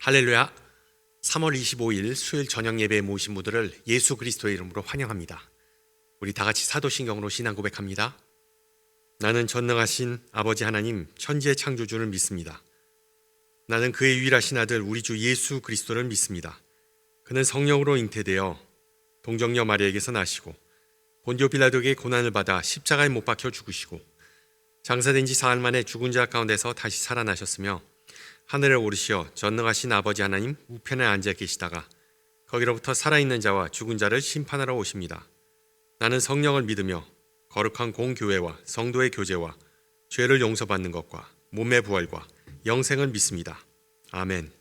할렐루야. 3월 25일 수요일 저녁 예배에 모신 분들을 예수 그리스도의 이름으로 환영합니다. 우리 다 같이 사도신경으로 신앙 고백합니다. 나는 전능하신 아버지 하나님 천지의 창조주를 믿습니다. 나는 그의 유일하신 아들 우리 주 예수 그리스도를 믿습니다. 그는 성령으로 잉태되어 동정녀 마리아에게서 나시고 본디오 빌라도에게 고난을 받아 십자가에 못 박혀 죽으시고 장사된 지 사흘 만에 죽은 자 가운데서 다시 살아나셨으며 하늘에 오르시어 전능하신 아버지 하나님 우편에 앉아 계시다가 거기로부터 살아있는 자와 죽은 자를 심판하러 오십니다. 나는 성령을 믿으며 거룩한 공교회와 성도의 교제와 죄를 용서받는 것과 몸의 부활과 영생을 믿습니다. 아멘.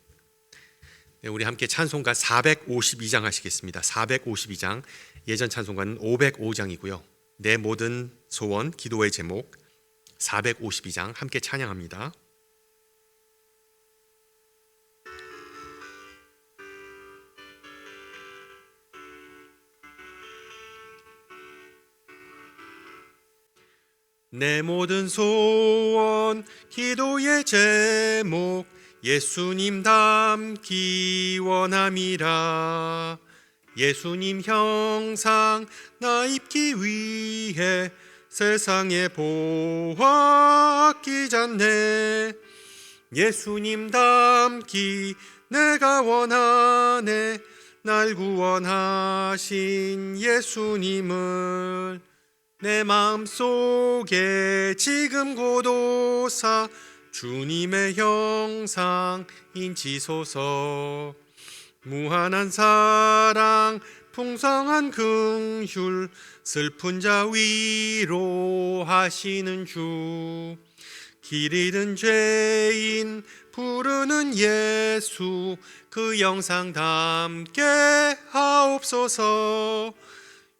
네, 우리 함께 찬송가 452장 하시겠습니다. 452장, 예전 찬송가는 505장이고요. 내 모든 소원, 기도의 제목 452장 함께 찬양합니다. 내 모든 소원, 기도의 제목 예수님 닮기 원함이라. 예수님 형상 나 입기 위해 세상에 보아 아끼잖네. 예수님 닮기 내가 원하네. 날 구원하신 예수님을 내 마음속에 지금 고도사 주님의 형상 인치소서. 무한한 사랑 풍성한 긍휼 슬픈 자 위로하시는 주. 길 잃은 죄인 부르는 예수 그 영상 담게 하옵소서.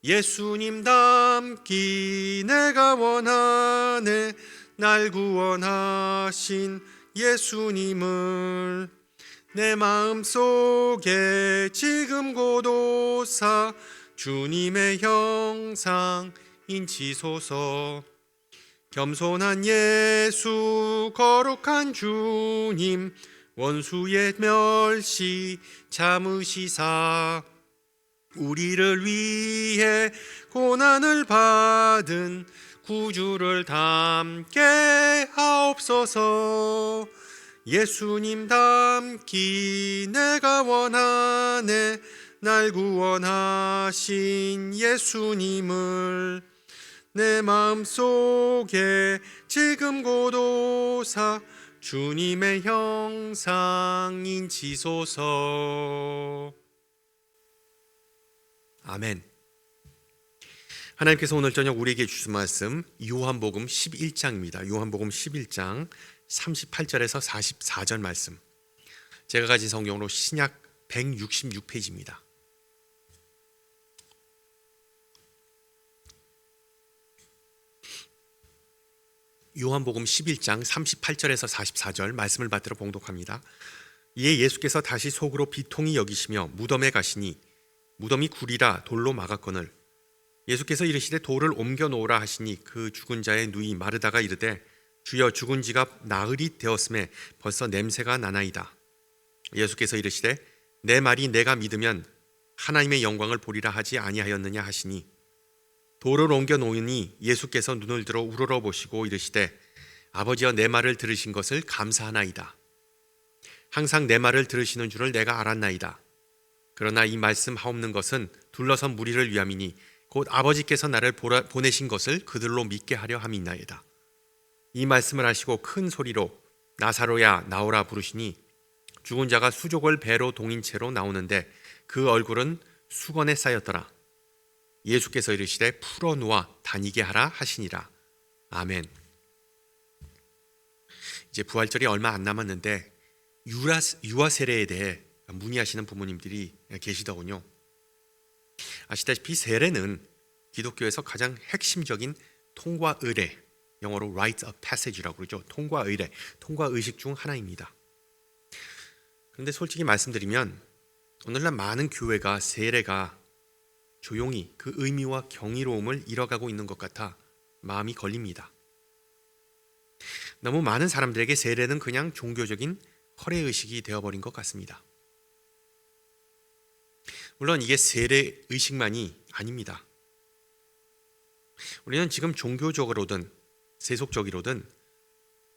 예수님 닮기 내가 원하네. 날 구원하신 예수님을 내 마음속에 지금 고도사 주님의 형상 인치소서. 겸손한 예수 거룩한 주님 원수의 멸시 참으시사 우리를 위해 고난을 받은 구주를 닮게 하옵소서. 예수님 닮기 내가 원하네. 날 구원하신 예수님을 내 마음속에 지금 고도사 주님의 형상 인치소서. 아멘. 하나님께서 오늘 저녁 우리에게 주신 말씀 요한복음 11장입니다. 요한복음 11장 38절에서 44절 말씀. 제가 가진 성경으로 신약 166페이지입니다. 요한복음 11장 38절에서 44절 말씀을 받들어 봉독합니다. 이에 예수께서 다시 속으로 비통히 여기시며 무덤에 가시니 무덤이 굴이라 돌로 막았거늘 예수께서 이르시되 돌을 옮겨 놓으라 하시니 그 죽은 자의 누이 마르다가 이르되 주여 죽은 지가 나흘이 되었음에 벌써 냄새가 나나이다. 예수께서 이르시되 내 말이 내가 믿으면 하나님의 영광을 보리라 하지 아니하였느냐 하시니 돌을 옮겨 놓으니 예수께서 눈을 들어 우러러 보시고 이르시되 아버지여 내 말을 들으신 것을 감사하나이다. 항상 내 말을 들으시는 줄을 내가 알았나이다. 그러나 이 말씀 하옵는 것은 둘러선 무리를 위함이니 곧 아버지께서 나를 보내신 것을 그들로 믿게 하려 함이나이다. 이 말씀을 하시고 큰 소리로 나사로야 나오라 부르시니 죽은 자가 수족을 배로 동인 채로 나오는데 그 얼굴은 수건에 쌓였더라. 예수께서 이르시되 풀어놓아 다니게 하라 하시니라. 아멘. 이제 부활절이 얼마 안 남았는데 유아 세례에 대해 문의하시는 부모님들이 계시더군요. 아시다시피 세례는 기독교에서 가장 핵심적인 통과 의례, 영어로 rite of passage라고 그러죠. 통과 의례, 통과 의식 중 하나입니다. 그런데 솔직히 말씀드리면 오늘날 많은 교회가 세례가 조용히 그 의미와 경이로움을 잃어가고 있는 것 같아 마음이 걸립니다. 너무 많은 사람들에게 세례는 그냥 종교적인 허례의식이 되어버린 것 같습니다. 물론 이게 세례의식만이 아닙니다. 우리는 지금 종교적으로든 세속적이로든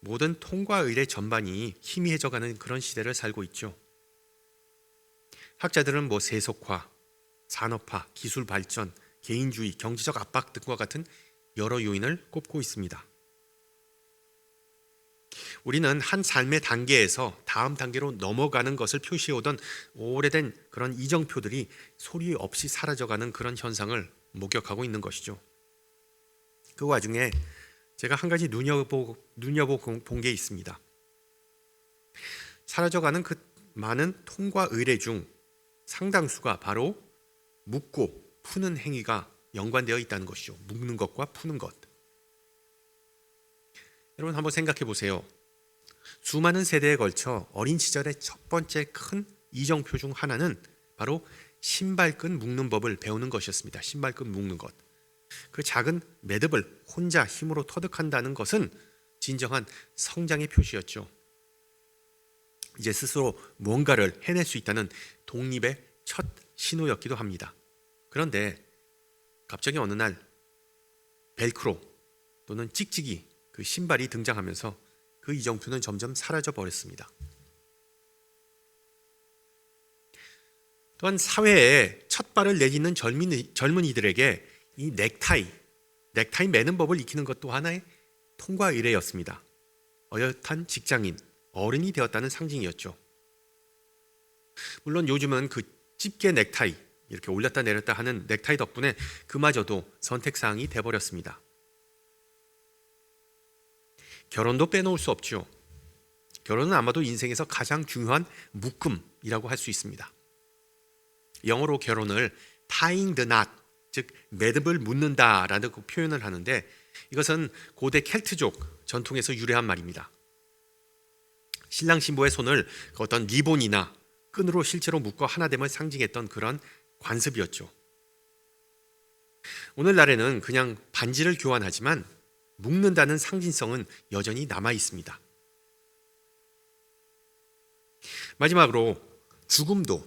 모든 통과 의례 전반이 희미해져가는 그런 시대를 살고 있죠. 학자들은 세속화, 산업화, 기술 발전, 개인주의, 경제적 압박 등과 같은 여러 요인을 꼽고 있습니다. 우리는 한 삶의 단계에서 다음 단계로 넘어가는 것을 표시해오던 오래된 그런 이정표들이 소리 없이 사라져가는 그런 현상을 목격하고 있는 것이죠. 그 와중에 제가 한 가지 눈여겨본 게 있습니다. 사라져가는 그 많은 통과 의례 중 상당수가 바로 묻고 푸는 행위가 연관되어 있다는 것이죠. 묻는 것과 푸는 것. 여러분 한번 생각해 보세요. 수많은 세대에 걸쳐 어린 시절의 첫 번째 큰 이정표 중 하나는 바로 신발끈 묶는 법을 배우는 것이었습니다. 신발끈 묶는 것. 그 작은 매듭을 혼자 힘으로 터득한다는 것은 진정한 성장의 표시였죠. 이제 스스로 뭔가를 해낼 수 있다는 독립의 첫 신호였기도 합니다. 그런데 갑자기 어느 날 벨크로 또는 찍찍이 그 신발이 등장하면서 그 이정표는 점점 사라져 버렸습니다. 또한 사회에 첫 발을 내딛는 젊은이들에게 이 넥타이 매는 법을 익히는 것도 하나의 통과 의례였습니다. 어엿한 직장인, 어른이 되었다는 상징이었죠. 물론 요즘은 그 집게 넥타이, 이렇게 올렸다 내렸다 하는 넥타이 덕분에 그마저도 선택사항이 돼버렸습니다. 결혼도 빼놓을 수 없죠. 결혼은 아마도 인생에서 가장 중요한 묶음이라고 할 수 있습니다. 영어로 결혼을 tying the knot, 즉 매듭을 묶는다라는 그 표현을 하는데 이것은 고대 켈트족 전통에서 유래한 말입니다. 신랑 신부의 손을 어떤 리본이나 끈으로 실제로 묶어 하나됨을 상징했던 그런 관습이었죠. 오늘날에는 그냥 반지를 교환하지만 묶는다는 상징성은 여전히 남아 있습니다. 마지막으로 죽음도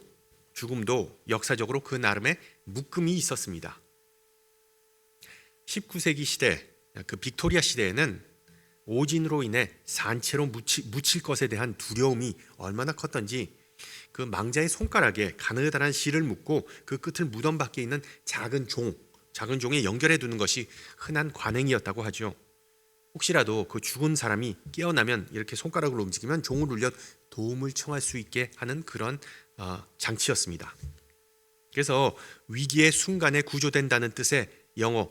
역사적으로 그 나름의 묶음이 있었습니다. 19세기 시대, 그 빅토리아 시대에는 오진으로 인해 산채로 묻힐 것에 대한 두려움이 얼마나 컸던지 그 망자의 손가락에 가느다란 실을 묶고 그 끝을 무덤 밖에 있는 작은 종에 연결해 두는 것이 흔한 관행이었다고 하죠. 혹시라도 그 죽은 사람이 깨어나면 이렇게 손가락을 움직이면 종을 울려 도움을 청할 수 있게 하는 그런 장치였습니다. 그래서 위기의 순간에 구조된다는 뜻의 영어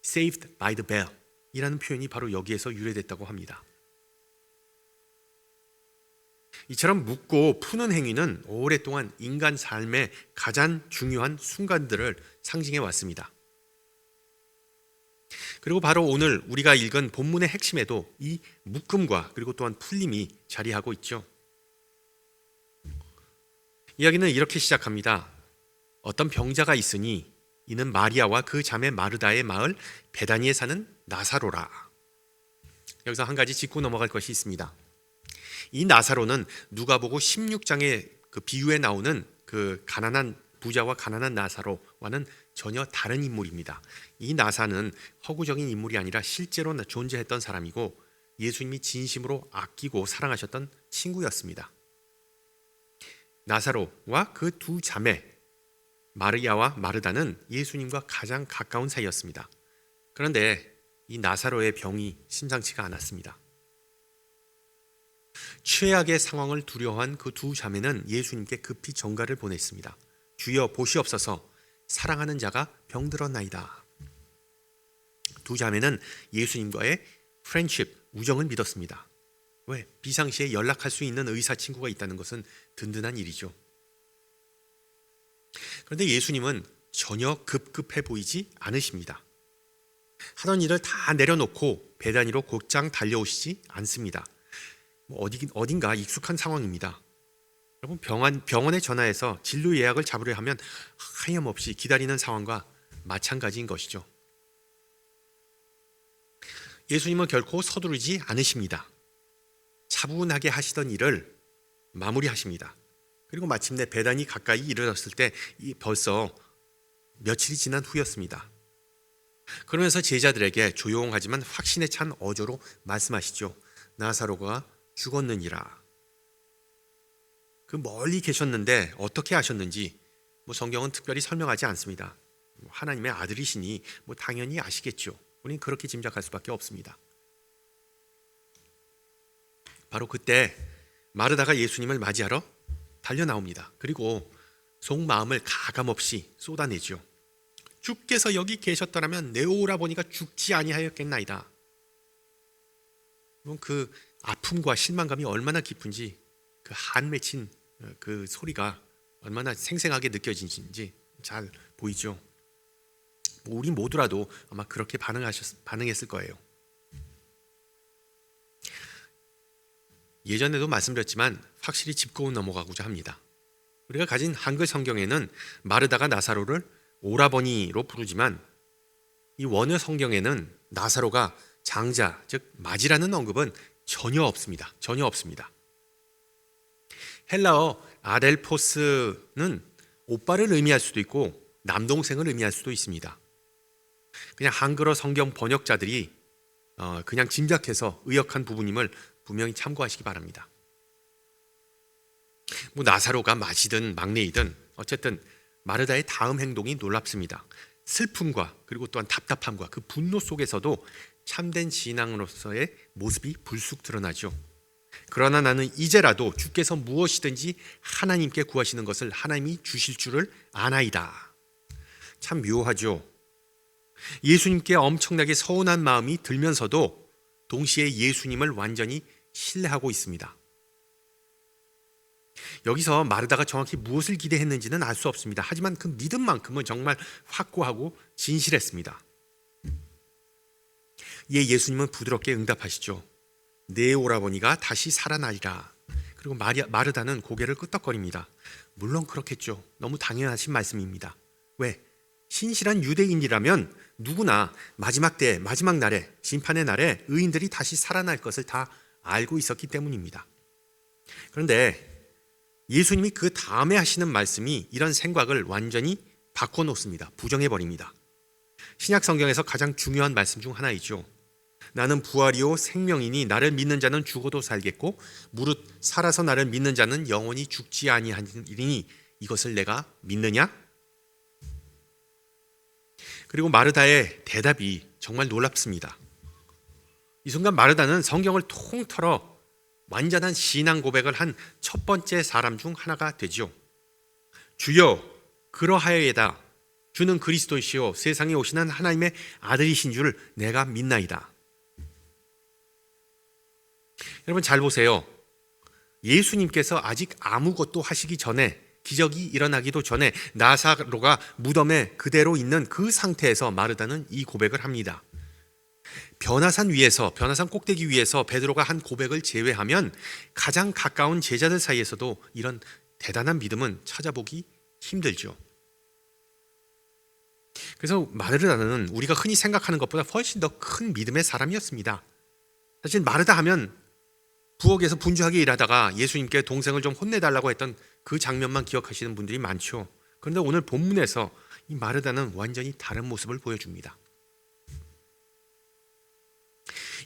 saved by the bell 이라는 표현이 바로 여기에서 유래됐다고 합니다. 이처럼 묶고 푸는 행위는 오랫동안 인간 삶의 가장 중요한 순간들을 상징해 왔습니다. 그리고 바로 오늘 우리가 읽은 본문의 핵심에도 이 묶음과 그리고 또한 풀림이 자리하고 있죠. 이야기는 이렇게 시작합니다. 어떤 병자가 있으니 이는 마리아와 그 자매 마르다의 마을 베다니에 사는 나사로라. 여기서 한 가지 짚고 넘어갈 것이 있습니다. 이 나사로는 누가복음 16장의 그 비유에 나오는 그 가난한 부자와 가난한 나사로와는 전혀 다른 인물입니다. 이 나사는 허구적인 인물이 아니라 실제로 존재했던 사람이고 예수님이 진심으로 아끼고 사랑하셨던 친구였습니다. 나사로와 그 두 자매 마리아와 마르다는 예수님과 가장 가까운 사이였습니다. 그런데 이 나사로의 병이 심상치가 않았습니다. 최악의 상황을 두려워한 그 두 자매는 예수님께 급히 전가를 보냈습니다. 주여 보시옵소서, 사랑하는 자가 병들었나이다. 두 자매는 예수님과의 프렌십, 우정을 믿었습니다. 왜? 비상시에 연락할 수 있는 의사 친구가 있다는 것은 든든한 일이죠. 그런데 예수님은 전혀 급급해 보이지 않으십니다. 하던 일을 다 내려놓고 베다니로 곧장 달려오시지 않습니다. 어딘가 익숙한 상황입니다. 여러분 병원에 전화해서 진료 예약을 잡으려 하면 하염없이 기다리는 상황과 마찬가지인 것이죠. 예수님은 결코 서두르지 않으십니다. 차분하게 하시던 일을 마무리하십니다. 그리고 마침내 베단이 가까이 이르렀을 때 벌써 며칠이 지난 후였습니다. 그러면서 제자들에게 조용하지만 확신에 찬 어조로 말씀하시죠. 나사로가 죽었느니라. 그 멀리 계셨는데 어떻게 아셨는지 성경은 특별히 설명하지 않습니다. 하나님의 아들이시니 당연히 아시겠죠. 우리는 그렇게 짐작할 수밖에 없습니다. 바로 그때 마르다가 예수님을 맞이하러 달려나옵니다. 그리고 속마음을 가감없이 쏟아내죠. 주께서 여기 계셨더라면 내 오라버니가 죽지 아니하였겠나이다. 그 아픔과 실망감이 얼마나 깊은지, 그 한 맺힌 그 소리가 얼마나 생생하게 느껴지는지 잘 보이죠. 우리 모두라도 아마 그렇게 반응했을 거예요. 예전에도 말씀드렸지만 확실히 짚고 넘어가고자 합니다. 우리가 가진 한글 성경에는 마르다가 나사로를 오라버니로 부르지만 이 원어 성경에는 나사로가 장자, 즉 맞이라는 언급은 전혀 없습니다. 전혀 없습니다. 헬라어 아델포스는 오빠를 의미할 수도 있고 남동생을 의미할 수도 있습니다. 그냥 한글어 성경 번역자들이 그냥 짐작해서 의역한 부분임을 분명히 참고하시기 바랍니다. 나사로가 맞이든 막내이든 어쨌든 마르다의 다음 행동이 놀랍습니다. 슬픔과 그리고 또한 답답함과 그 분노 속에서도 참된 신앙으로서의 모습이 불쑥 드러나죠. 그러나 나는 이제라도 주께서 무엇이든지 하나님께 구하시는 것을 하나님이 주실 줄을 아나이다. 참 묘하죠. 예수님께 엄청나게 서운한 마음이 들면서도 동시에 예수님을 완전히 신뢰하고 있습니다. 여기서 마르다가 정확히 무엇을 기대했는지는 알 수 없습니다. 하지만 그 믿음만큼은 정말 확고하고 진실했습니다. 이에 예수님은 부드럽게 응답하시죠. 내 오라버니가 다시 살아나리라. 그리고 마르다는 고개를 끄덕거립니다. 물론 그렇겠죠. 너무 당연하신 말씀입니다. 왜? 신실한 유대인이라면 누구나 마지막 때, 마지막 날에, 심판의 날에 의인들이 다시 살아날 것을 다 알고 있었기 때문입니다. 그런데 예수님이 그 다음에 하시는 말씀이 이런 생각을 완전히 바꿔놓습니다. 부정해버립니다. 신약 성경에서 가장 중요한 말씀 중 하나이죠. 나는 부활이요 생명이니 나를 믿는 자는 죽어도 살겠고 무릇 살아서 나를 믿는 자는 영원히 죽지 아니하리니 이것을 내가 믿느냐? 그리고 마르다의 대답이 정말 놀랍습니다. 이 순간 마르다는 성경을 통틀어 완전한 신앙 고백을 한 첫 번째 사람 중 하나가 되죠. 주여 그러하여이다. 주는 그리스도이시요 세상에 오시는 하나님의 아들이신 줄 내가 믿나이다. 여러분 잘 보세요. 예수님께서 아직 아무것도 하시기 전에, 기적이 일어나기도 전에 나사로가 무덤에 그대로 있는 그 상태에서 마르다는 이 고백을 합니다. 변화산 꼭대기 위에서 베드로가 한 고백을 제외하면 가장 가까운 제자들 사이에서도 이런 대단한 믿음은 찾아보기 힘들죠. 그래서 마르다는 우리가 흔히 생각하는 것보다 훨씬 더 큰 믿음의 사람이었습니다. 사실 마르다 하면 부엌에서 분주하게 일하다가 예수님께 동생을 좀 혼내달라고 했던 그 장면만 기억하시는 분들이 많죠. 그런데 오늘 본문에서 이 마르다는 완전히 다른 모습을 보여줍니다.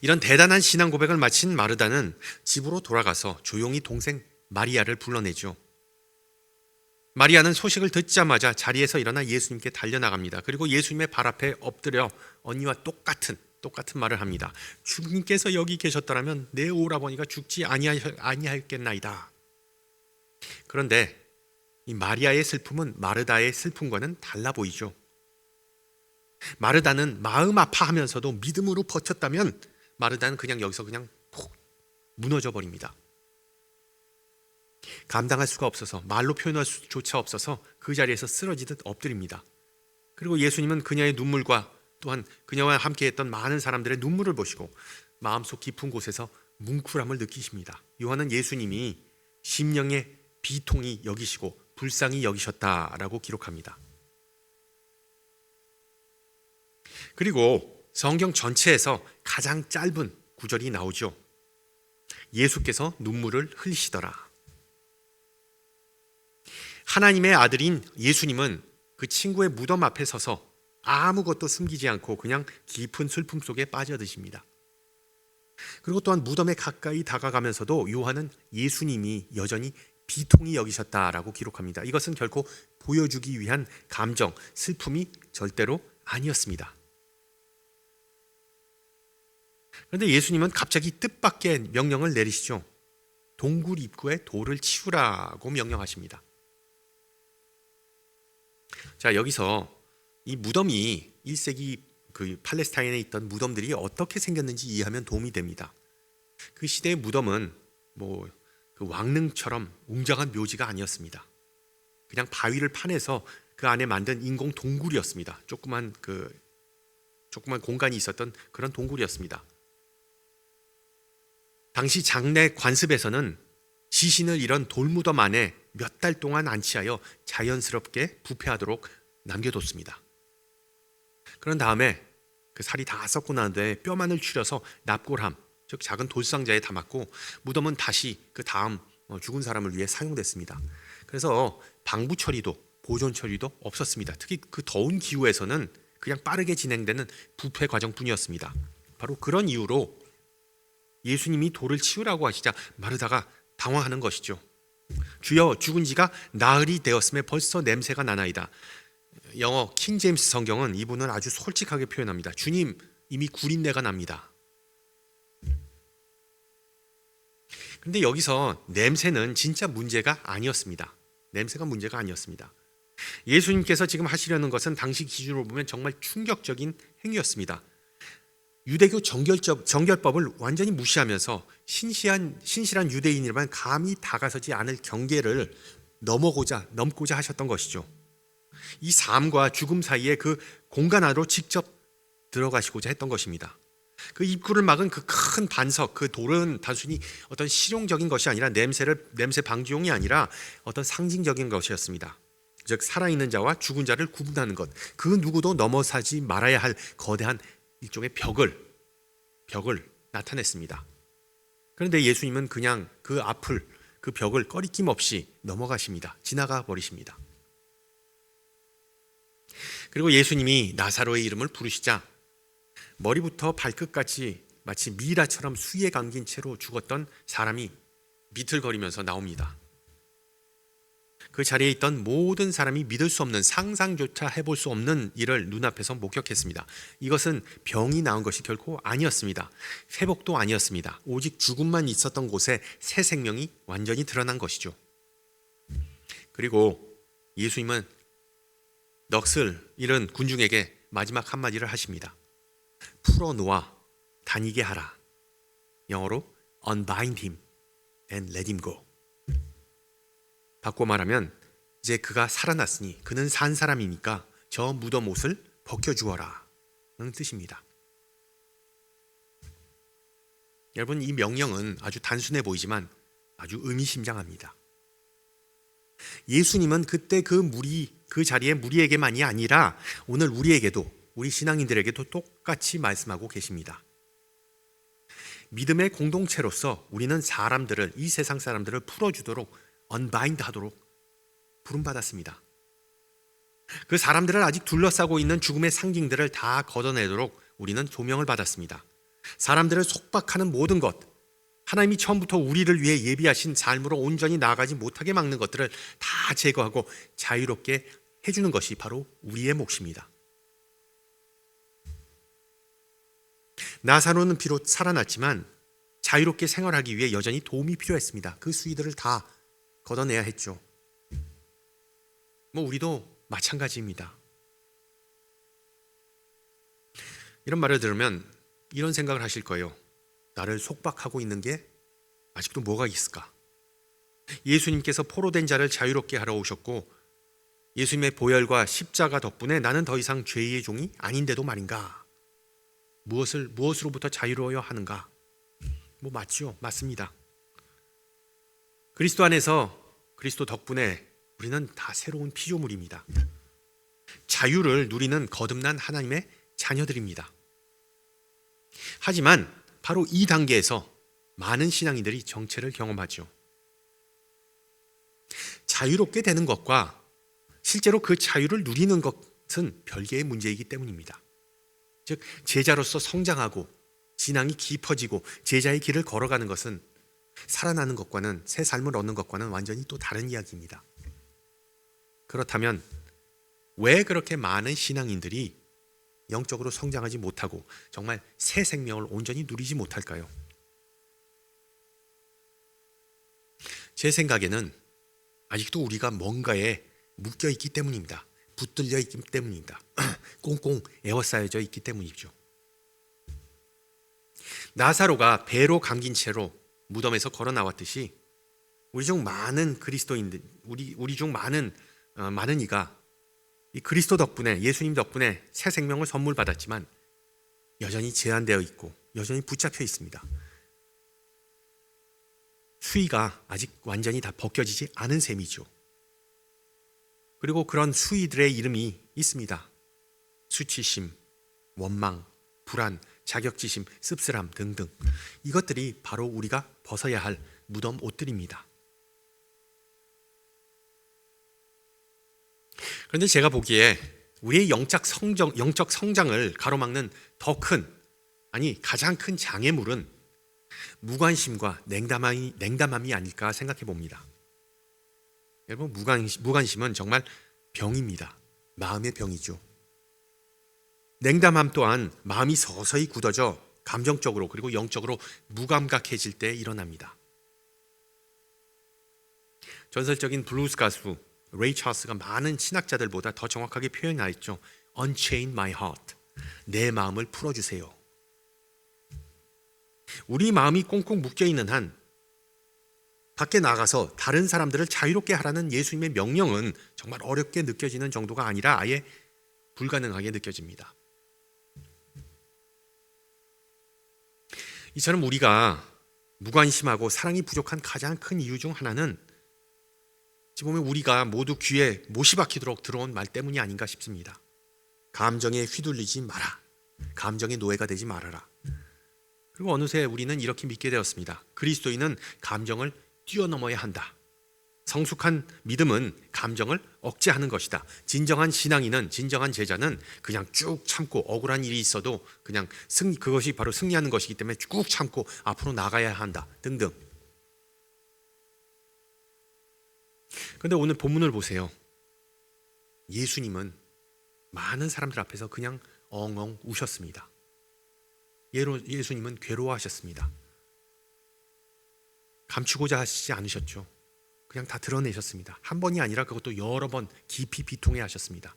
이런 대단한 신앙 고백을 마친 마르다는 집으로 돌아가서 조용히 동생 마리아를 불러내죠. 마리아는 소식을 듣자마자 자리에서 일어나 예수님께 달려나갑니다. 그리고 예수님의 발 앞에 엎드려 언니와 똑같은 말을 합니다. 주님께서 여기 계셨더라면 내 오라버니가 죽지 아니하였겠나이다. 그런데 이 마리아의 슬픔은 마르다의 슬픔과는 달라 보이죠. 마르다는 마음 아파하면서도 믿음으로 버텼다면 마르다는 여기서 푹 무너져 버립니다. 감당할 수가 없어서, 말로 표현할 수조차 없어서 그 자리에서 쓰러지듯 엎드립니다. 그리고 예수님은 그녀의 눈물과 또한 그녀와 함께했던 많은 사람들의 눈물을 보시고 마음속 깊은 곳에서 뭉클함을 느끼십니다. 요한은 예수님이 심령의 비통이 여기시고 불쌍히 여기셨다라고 기록합니다. 그리고 성경 전체에서 가장 짧은 구절이 나오죠. 예수께서 눈물을 흘리시더라. 하나님의 아들인 예수님은 그 친구의 무덤 앞에 서서 아무것도 숨기지 않고 그냥 깊은 슬픔 속에 빠져드십니다. 그리고 또한 무덤에 가까이 다가가면서도 요한은 예수님이 여전히 비통히 여기셨다라고 기록합니다. 이것은 결코 보여주기 위한 감정, 슬픔이 절대로 아니었습니다. 그런데 예수님은 갑자기 뜻밖의 명령을 내리시죠. 동굴 입구에 돌을 치우라고 명령하십니다. 자, 여기서 이 무덤이 1세기 그 팔레스타인에 있던 무덤들이 어떻게 생겼는지 이해하면 도움이 됩니다. 그 시대의 무덤은 그 왕릉처럼 웅장한 묘지가 아니었습니다. 그냥 바위를 파내서 그 안에 만든 인공 동굴이었습니다. 조그만 공간이 있었던 그런 동굴이었습니다. 당시 장례 관습에서는 시신을 이런 돌무덤 안에 몇 달 동안 안치하여 자연스럽게 부패하도록 남겨뒀습니다. 그런 다음에 그 살이 다 썩고 난 뒤에 뼈만을 추려서 납골함, 즉 작은 돌상자에 담았고 무덤은 다시 그 다음 죽은 사람을 위해 사용됐습니다. 그래서 방부 처리도 보존 처리도 없었습니다. 특히 그 더운 기후에서는 그냥 빠르게 진행되는 부패 과정뿐이었습니다. 바로 그런 이유로 예수님이 돌을 치우라고 하시자 마르다가 당황하는 것이죠. 주여, 죽은 지가 나흘이 되었음에 벌써 냄새가 나나이다. 영어 킹 제임스 성경은 이분은 아주 솔직하게 표현합니다. 주님, 이미 구린내가 납니다. 그런데 여기서 냄새는 진짜 문제가 아니었습니다. 냄새가 문제가 아니었습니다. 예수님께서 지금 하시려는 것은 당시 기준으로 보면 정말 충격적인 행위였습니다. 유대교 정결법을 완전히 무시하면서 신실한 유대인이라면 감히 다가서지 않을 경계를 넘고자 하셨던 것이죠. 이 삶과 죽음 사이에 그 공간 안으로 직접 들어가시고자 했던 것입니다. 그 입구를 막은 그 큰 반석, 그 돌은 단순히 어떤 실용적인 것이 아니라 냄새 방지용이 아니라 어떤 상징적인 것이었습니다. 즉 살아있는 자와 죽은 자를 구분하는 것, 그 누구도 넘어서지 말아야 할 거대한 일종의 벽을 나타냈습니다. 그런데 예수님은 그냥 그 벽을 꺼리낌 없이 넘어가십니다. 지나가 버리십니다. 그리고 예수님이 나사로의 이름을 부르시자 머리부터 발끝까지 마치 미라처럼 수위에 감긴 채로 죽었던 사람이 비틀거리면서 나옵니다. 그 자리에 있던 모든 사람이 믿을 수 없는, 상상조차 해볼 수 없는 일을 눈앞에서 목격했습니다. 이것은 병이 나은 것이 결코 아니었습니다. 회복도 아니었습니다. 오직 죽음만 있었던 곳에 새 생명이 완전히 드러난 것이죠. 그리고 예수님은 넋을 잃은 군중에게 마지막 한마디를 하십니다. 풀어놓아 다니게 하라. 영어로 unbind him and let him go. 바꿔 말하면 이제 그가 살아났으니 그는 산 사람이니까 저 무덤 옷을 벗겨주어라 는 뜻입니다. 여러분, 이 명령은 아주 단순해 보이지만 아주 의미심장합니다. 예수님은 그때 그 자리에 무리에게만이 아니라 오늘 우리에게도, 우리 신앙인들에게도 똑같이 말씀하고 계십니다. 믿음의 공동체로서 우리는 이 세상 사람들을 풀어주도록, 언바인드 하도록 부름받았습니다. 그 사람들을 아직 둘러싸고 있는 죽음의 상징들을 다 걷어내도록 우리는 조명을 받았습니다. 사람들을 속박하는 모든 것, 하나님이 처음부터 우리를 위해 예비하신 삶으로 온전히 나아가지 못하게 막는 것들을 다 제거하고 자유롭게 해주는 것이 바로 우리의 몫입니다. 나사로는 비록 살아났지만 자유롭게 생활하기 위해 여전히 도움이 필요했습니다. 그 수위들을 다 걷어내야 했죠. 우리도 마찬가지입니다. 이런 말을 들으면 이런 생각을 하실 거예요. 나를 속박하고 있는 게 아직도 뭐가 있을까? 예수님께서 포로된 자를 자유롭게 하러 오셨고 예수님의 보혈과 십자가 덕분에 나는 더 이상 죄의 종이 아닌데도 말인가? 무엇으로부터 자유로워야 하는가? 맞죠? 맞습니다. 그리스도 안에서, 그리스도 덕분에 우리는 다 새로운 피조물입니다. 자유를 누리는 거듭난 하나님의 자녀들입니다. 하지만 바로 이 단계에서 많은 신앙인들이 정체를 경험하죠. 자유롭게 되는 것과 실제로 그 자유를 누리는 것은 별개의 문제이기 때문입니다. 즉 제자로서 성장하고 신앙이 깊어지고 제자의 길을 걸어가는 것은 살아나는 것과는 새 삶을 얻는 것과는 완전히 또 다른 이야기입니다. 그렇다면 왜 그렇게 많은 신앙인들이 영적으로 성장하지 못하고 정말 새 생명을 온전히 누리지 못할까요? 제 생각에는 아직도 우리가 뭔가에 묶여 있기 때문입니다. 붙들려 있기 때문입니다. 꽁꽁 에워싸여져 있기 때문이죠. 나사로가 배로 감긴 채로 무덤에서 걸어 나왔듯이 우리 중 많은 그리스도인들, 우리 중 많은 이가 이 그리스도 덕분에, 예수님 덕분에 새 생명을 선물 받았지만 여전히 제한되어 있고 여전히 붙잡혀 있습니다. 수위가 아직 완전히 다 벗겨지지 않은 셈이죠. 그리고 그런 수위들의 이름이 있습니다. 수치심, 원망, 불안, 자격지심, 씁쓸함 등등. 이것들이 바로 우리가 벗어야 할 무덤 옷들입니다. 그런데 제가 보기에 우리의 영적 성장을 가로막는 가장 큰 장애물은 무관심과 냉담함이 아닐까 생각해 봅니다. 여러분, 무관심은 정말 병입니다. 마음의 병이죠. 냉담함 또한 마음이 서서히 굳어져 감정적으로 그리고 영적으로 무감각해질 때 일어납니다. 전설적인 블루스 가수 레이 찰스가 많은 신학자들보다 더 정확하게 표현하였죠. Unchain my heart. 내 마음을 풀어주세요. 우리 마음이 꽁꽁 묶여있는 한 밖에 나가서 다른 사람들을 자유롭게 하라는 예수님의 명령은 정말 어렵게 느껴지는 정도가 아니라 아예 불가능하게 느껴집니다. 이처럼 우리가 무관심하고 사랑이 부족한 가장 큰 이유 중 하나는 어찌 보면 우리가 모두 귀에 못이 박히도록 들어온 말 때문이 아닌가 싶습니다. 감정에 휘둘리지 마라. 감정의 노예가 되지 말아라. 그리고 어느새 우리는 이렇게 믿게 되었습니다. 그리스도인은 감정을 뛰어넘어야 한다. 성숙한 믿음은 감정을 억제하는 것이다. 진정한 신앙인은, 진정한 제자는 그냥 쭉 참고 억울한 일이 있어도 그냥 그것이 바로 승리하는 것이기 때문에 쭉 참고 앞으로 나가야 한다. 등등. 그런데 오늘 본문을 보세요. 예수님은 많은 사람들 앞에서 그냥 엉엉 우셨습니다. 예수님은 괴로워하셨습니다. 감추고자 하시지 않으셨죠. 그냥 다 드러내셨습니다. 한 번이 아니라 그것도 여러 번 깊이 비통해 하셨습니다.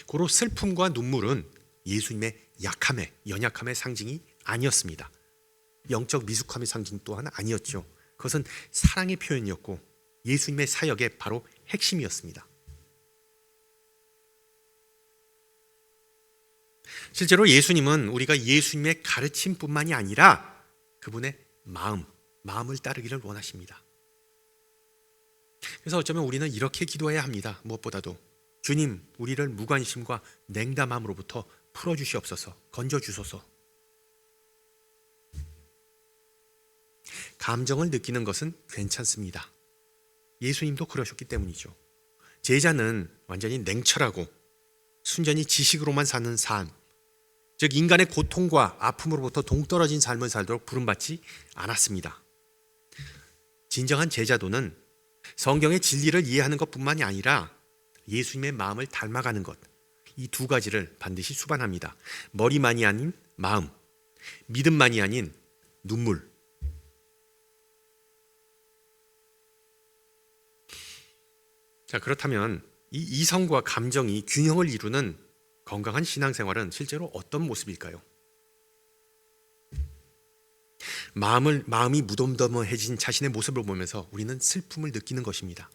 고로 슬픔과 눈물은 예수님의 연약함의 상징이 아니었습니다. 영적 미숙함의 상징 또한 아니었죠. 그것은 사랑의 표현이었고 예수님의 사역의 바로 핵심이었습니다. 실제로 예수님은 우리가 예수님의 가르침뿐만이 아니라 그분의 마음을 따르기를 원하십니다. 그래서 어쩌면 우리는 이렇게 기도해야 합니다. 무엇보다도 주님, 우리를 무관심과 냉담함으로부터 풀어주시옵소서, 건져주소서. 감정을 느끼는 것은 괜찮습니다. 예수님도 그러셨기 때문이죠. 제자는 완전히 냉철하고 순전히 지식으로만 사는 삶, 즉 인간의 고통과 아픔으로부터 동떨어진 삶을 살도록 부름받지 않았습니다. 진정한 제자도는 성경의 진리를 이해하는 것뿐만이 아니라 예수님의 마음을 닮아가는 것, 이 두 가지를 반드시 수반합니다. 머리만이 아닌 마음, 믿음만이 아닌 눈물. 자, 그렇다면 이 이성과 감정이 균형을 이루는 건강한 신앙생활은 실제로 어떤 모습일까요? 마음이 무덤덤해진 자신의 모습을 보면서 우리는 슬픔을 느끼는 것입니다.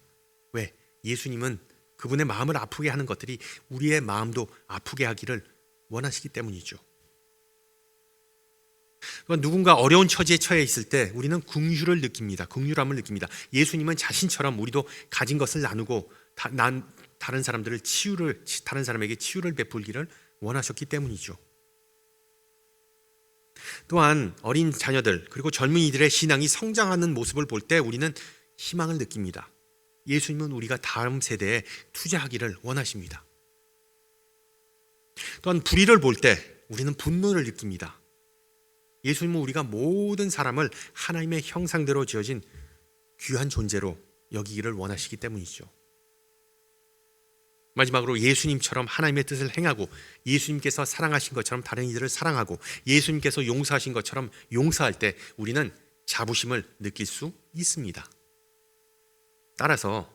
왜? 예수님은 그분의 마음을 아프게 하는 것들이 우리의 마음도 아프게 하기를 원하시기 때문이죠. 누군가 어려운 처지에 처해 있을 때 우리는 긍휼을 느낍니다. 긍휼함을 느낍니다. 예수님은 자신처럼 우리도 가진 것을 나누고 다른 사람에게 치유를 베풀기를 원하셨기 때문이죠. 또한 어린 자녀들 그리고 젊은이들의 신앙이 성장하는 모습을 볼 때 우리는 희망을 느낍니다. 예수님은 우리가 다음 세대에 투자하기를 원하십니다. 또한 불의를 볼 때 우리는 분노를 느낍니다. 예수님은 우리가 모든 사람을 하나님의 형상대로 지어진 귀한 존재로 여기기를 원하시기 때문이죠. 마지막으로 예수님처럼 하나님의 뜻을 행하고 예수님께서 사랑하신 것처럼 다른 이들을 사랑하고 예수님께서 용서하신 것처럼 용서할 때 우리는 자부심을 느낄 수 있습니다. 따라서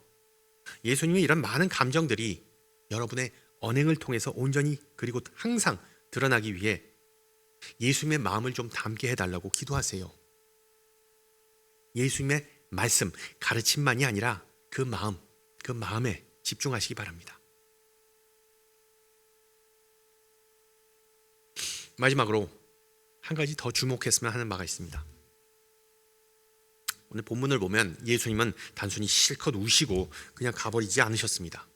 예수님의 이런 많은 감정들이 여러분의 언행을 통해서 온전히 그리고 항상 드러나기 위해 예수님의 마음을 좀 담게 해달라고 기도하세요. 예수님의 말씀, 가르침만이 아니라 그 마음에 집중하시기 바랍니다. 마지막으로 한 가지 더 주목했으면 하는 바가 있습니다. 오늘 본문을 보면 예수님은 단순히 실컷 우시고 그냥 가버리지 않으셨습니다.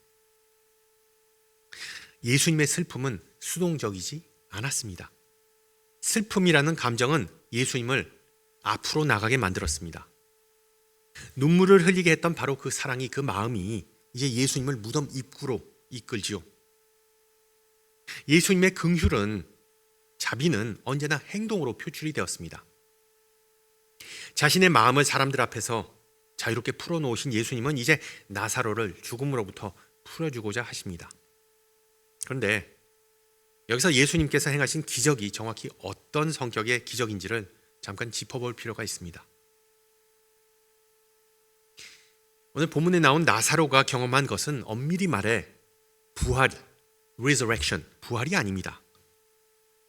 예수님의 슬픔은 수동적이지 않았습니다. 슬픔이라는 감정은 예수님을 앞으로 나가게 만들었습니다. 눈물을 흘리게 했던 바로 그 사랑이, 그 마음이 이제 예수님을 무덤 입구로 이끌지요. 예수님의 긍휼은, 자비는 언제나 행동으로 표출이 되었습니다. 자신의 마음을 사람들 앞에서 자유롭게 풀어놓으신 예수님은 이제 나사로를 죽음으로부터 풀어주고자 하십니다. 그런데 여기서 예수님께서 행하신 기적이 정확히 어떤 성격의 기적인지를 잠깐 짚어볼 필요가 있습니다. 오늘 본문에 나온 나사로가 경험한 것은 엄밀히 말해 부활, resurrection, 부활이 아닙니다.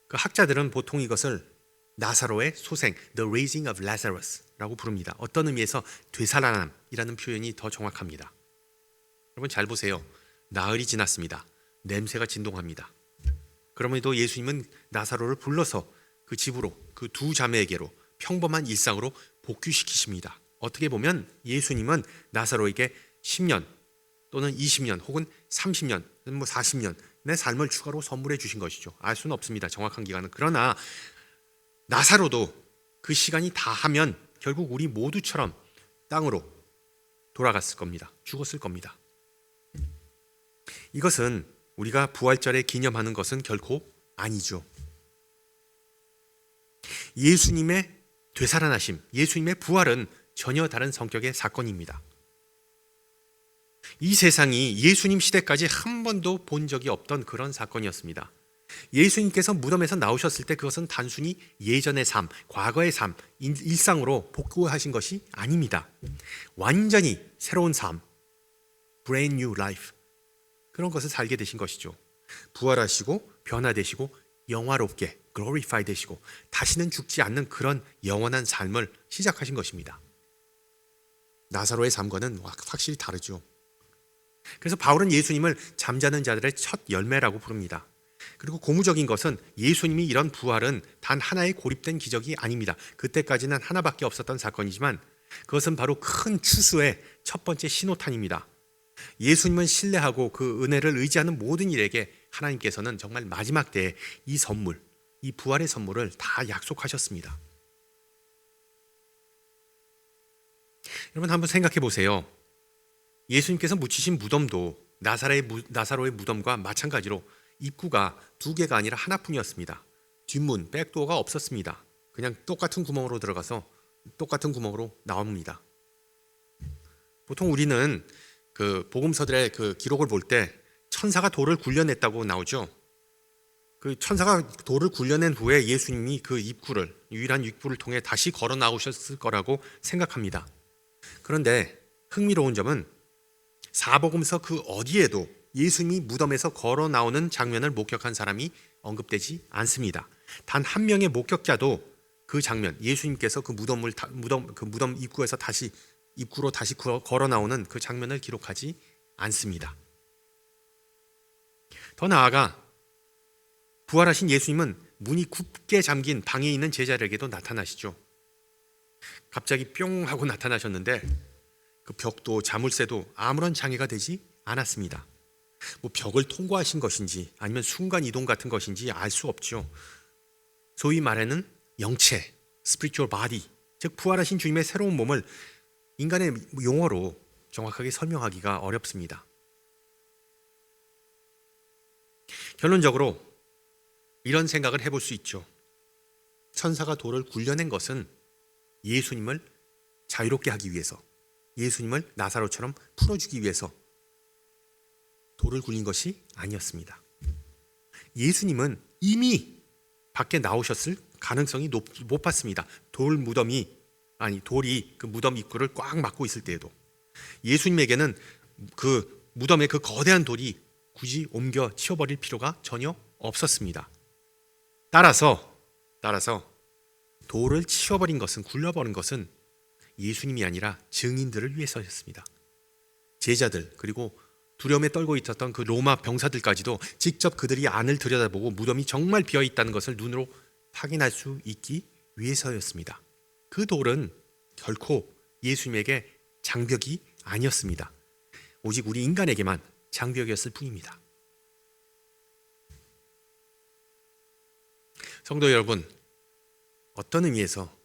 그 학자들은 보통 이것을 나사로의 소생, the raising of Lazarus라고 부릅니다. 어떤 의미에서 되살아남이라는 표현이 더 정확합니다. 여러분 잘 보세요. 나흘이 지났습니다. 냄새가 진동합니다. 그럼에도 예수님은 나사로를 불러서 그 집으로, 그 두 자매에게로 평범한 일상으로 복귀시키십니다. 어떻게 보면 예수님은 나사로에게 10년 또는 20년 혹은 30년, 40년의 삶을 추가로 선물해 주신 것이죠. 알 수는 없습니다. 정확한 기간은. 그러나 나사로도 그 시간이 다 하면 결국 우리 모두처럼 땅으로 돌아갔을 겁니다. 죽었을 겁니다. 이것은 우리가 부활절에 기념하는 것은 결코 아니죠. 예수님의 되살아나심, 예수님의 부활은 전혀 다른 성격의 사건입니다. 이 세상이 예수님 시대까지 한 번도 본 적이 없던 그런 사건이었습니다. 예수님께서 무덤에서 나오셨을 때 그것은 단순히 예전의 삶, 과거의 삶, 일상으로 복구하신 것이 아닙니다. 완전히 새로운 삶, brand new life, 그런 것을 살게 되신 것이죠. 부활하시고 변화되시고 영화롭게 glorify 되시고 다시는 죽지 않는 그런 영원한 삶을 시작하신 것입니다. 나사로의 삶과는 확실히 다르죠. 그래서 바울은 예수님을 잠자는 자들의 첫 열매라고 부릅니다. 그리고 고무적인 것은 예수님이 이런 부활은 단 하나의 고립된 기적이 아닙니다. 그때까지는 하나밖에 없었던 사건이지만 그것은 바로 큰 추수의 첫 번째 신호탄입니다. 예수님은 신뢰하고 그 은혜를 의지하는 모든 이에게 하나님께서는 정말 마지막 때에 이 선물, 이 부활의 선물을 다 약속하셨습니다. 여러분 한번 생각해 보세요. 예수님께서 묻히신 무덤도 나사로의 무덤과 마찬가지로 입구가 두 개가 아니라 하나뿐이었습니다. 뒷문, 백도어가 없었습니다. 그냥 똑같은 구멍으로 들어가서 똑같은 구멍으로 나옵니다. 보통 우리는 그 복음서들의 그 기록을 볼 때 천사가 돌을 굴려냈다고 나오죠. 그 천사가 돌을 굴려낸 후에 예수님이 그 입구를, 유일한 입구를 통해 다시 걸어 나오셨을 거라고 생각합니다. 그런데 흥미로운 점은 사복음서 그 어디에도 예수님이 무덤에서 걸어 나오는 장면을 목격한 사람이 언급되지 않습니다. 단 한 명의 목격자도 그 장면, 예수님께서 그 무덤 입구에서 다시 입구로 다시 걸어 나오는 그 장면을 기록하지 않습니다. 더 나아가 부활하신 예수님은 문이 굳게 잠긴 방에 있는 제자들에게도 나타나시죠. 갑자기 뿅 하고 나타나셨는데 그 벽도 자물쇠도 아무런 장애가 되지 않았습니다. 뭐 벽을 통과하신 것인지 아니면 순간 이동 같은 것인지 알 수 없죠. 소위 말하는 영체, spiritual body, 즉 부활하신 주님의 새로운 몸을 인간의 용어로 정확하게 설명하기가 어렵습니다. 결론적으로 이런 생각을 해볼 수 있죠. 천사가 돌을 굴려낸 것은 예수님을 자유롭게 하기 위해서, 예수님을 나사로처럼 풀어주기 위해서 돌을 굴린 것이 아니었습니다. 예수님은 이미 밖에 나오셨을 가능성이 높았습니다. 돌이 그 무덤 입구를 꽉 막고 있을 때에도 예수님에게는 그 무덤의 그 거대한 돌이 굳이 옮겨 치워버릴 필요가 전혀 없었습니다. 따라서 돌을 치워버린 것은, 굴려버린 것은 예수님이 아니라 증인들을 위해서였습니다. 제자들, 그리고 두려움에 떨고 있었던 그 로마 병사들까지도 직접 그들이 안을 들여다보고 무덤이 정말 비어있다는 것을 눈으로 확인할 수 있기 위해서였습니다. 그 돌은 결코 예수님에게 장벽이 아니었습니다. 오직 우리 인간에게만 장벽이었을 뿐입니다. 성도 여러분, 어떤 의미에서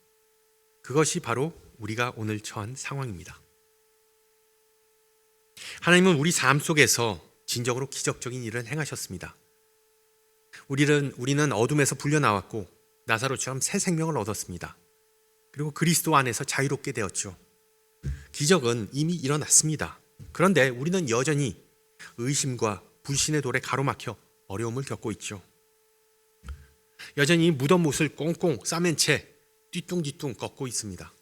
그것이 바로 우리가 오늘 처한 상황입니다. 하나님은 우리 삶 속에서 진정으로 기적적인 일을 행하셨습니다. 우리는 어둠에서 불려 나왔고 나사로처럼 새 생명을 얻었습니다. 그리고 그리스도 안에서 자유롭게 되었죠. 기적은 이미 일어났습니다. 그런데 우리는 여전히 의심과 불신의 돌에 가로막혀 어려움을 겪고 있죠. 여전히 무덤 옷을 꽁꽁 싸맨 채 뒤뚱뒤뚱 걷고 있습니다.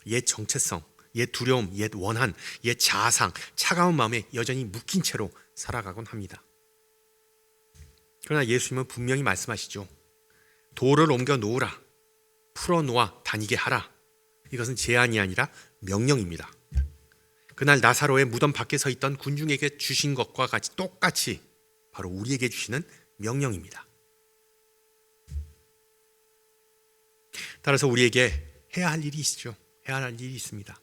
옛 정체성, 옛 두려움, 옛 원한, 옛 자아상, 차가운 마음에 여전히 묶인 채로 살아가곤 합니다. 그러나 예수님은 분명히 말씀하시죠. 돌을 옮겨 놓으라, 풀어놓아 다니게 하라. 이것은 제안이 아니라 명령입니다. 그날 나사로의 무덤 밖에 서 있던 군중에게 주신 것과 같이 똑같이 바로 우리에게 주시는 명령입니다. 따라서 우리에게 해야 할 일이 있죠. 해야 할 일이 있습니다.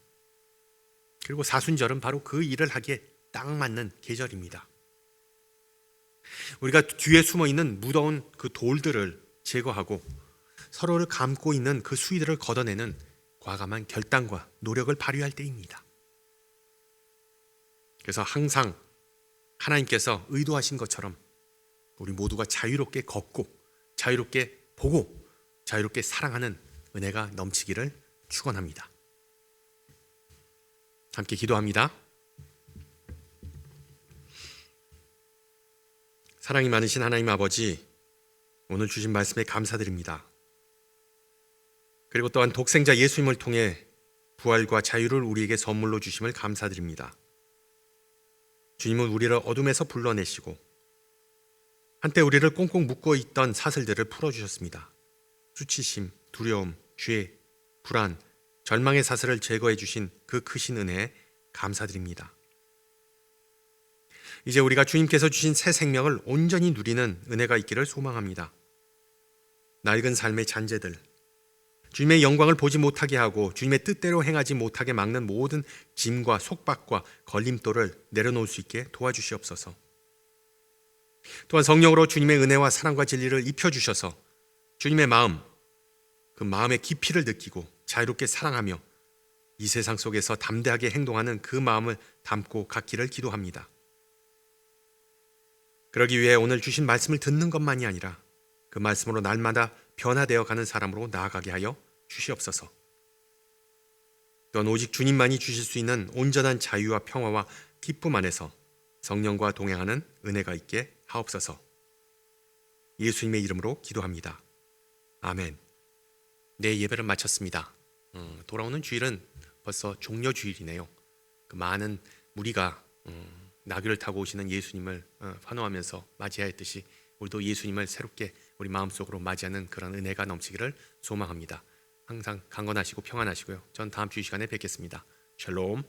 그리고 사순절은 바로 그 일을 하기에 딱 맞는 계절입니다. 우리가 뒤에 숨어 있는 무더운 그 돌들을 제거하고 서로를 감고 있는 그 수위들을 걷어내는 과감한 결단과 노력을 발휘할 때입니다. 그래서 항상 하나님께서 의도하신 것처럼 우리 모두가 자유롭게 걷고 자유롭게 보고 자유롭게 사랑하는 은혜가 넘치기를 축원합니다. 함께 기도합니다. 사랑이 많으신 하나님 아버지, 오늘 주신 말씀에 감사드립니다. 그리고 또한 독생자 예수님을 통해 부활과 자유를 우리에게 선물로 주심을 감사드립니다. 주님은 우리를 어둠에서 불러내시고 한때 우리를 꽁꽁 묶어 있던 사슬들을 풀어주셨습니다. 수치심, 두려움, 죄, 불안, 절망의 사슬을 제거해 주신 그 크신 은혜에 감사드립니다. 이제 우리가 주님께서 주신 새 생명을 온전히 누리는 은혜가 있기를 소망합니다. 낡은 삶의 잔재들, 주님의 영광을 보지 못하게 하고 주님의 뜻대로 행하지 못하게 막는 모든 짐과 속박과 걸림돌을 내려놓을 수 있게 도와주시옵소서. 또한 성령으로 주님의 은혜와 사랑과 진리를 입혀주셔서 주님의 마음, 그 마음의 깊이를 느끼고 자유롭게 사랑하며 이 세상 속에서 담대하게 행동하는 그 마음을 담고 갖기를 기도합니다. 그러기 위해 오늘 주신 말씀을 듣는 것만이 아니라 그 말씀으로 날마다 변화되어 가는 사람으로 나아가게 하여 주시옵소서. 또한 오직 주님만이 주실 수 있는 온전한 자유와 평화와 기쁨 안에서 성령과 동행하는 은혜가 있게 하옵소서. 예수님의 이름으로 기도합니다. 아멘. 네, 예배를 마쳤습니다. 돌아오는 주일은 벌써 종려 주일이네요. 그 많은 무리가 나귀를 타고 오시는 예수님을 환호하면서 맞이하였듯이 우리도 예수님을 새롭게 우리 마음속으로 맞이하는 그런 은혜가 넘치기를 소망합니다. 항상 강건하시고 평안하시고요. 전 다음 주 이 시간에 뵙겠습니다. 샬롬.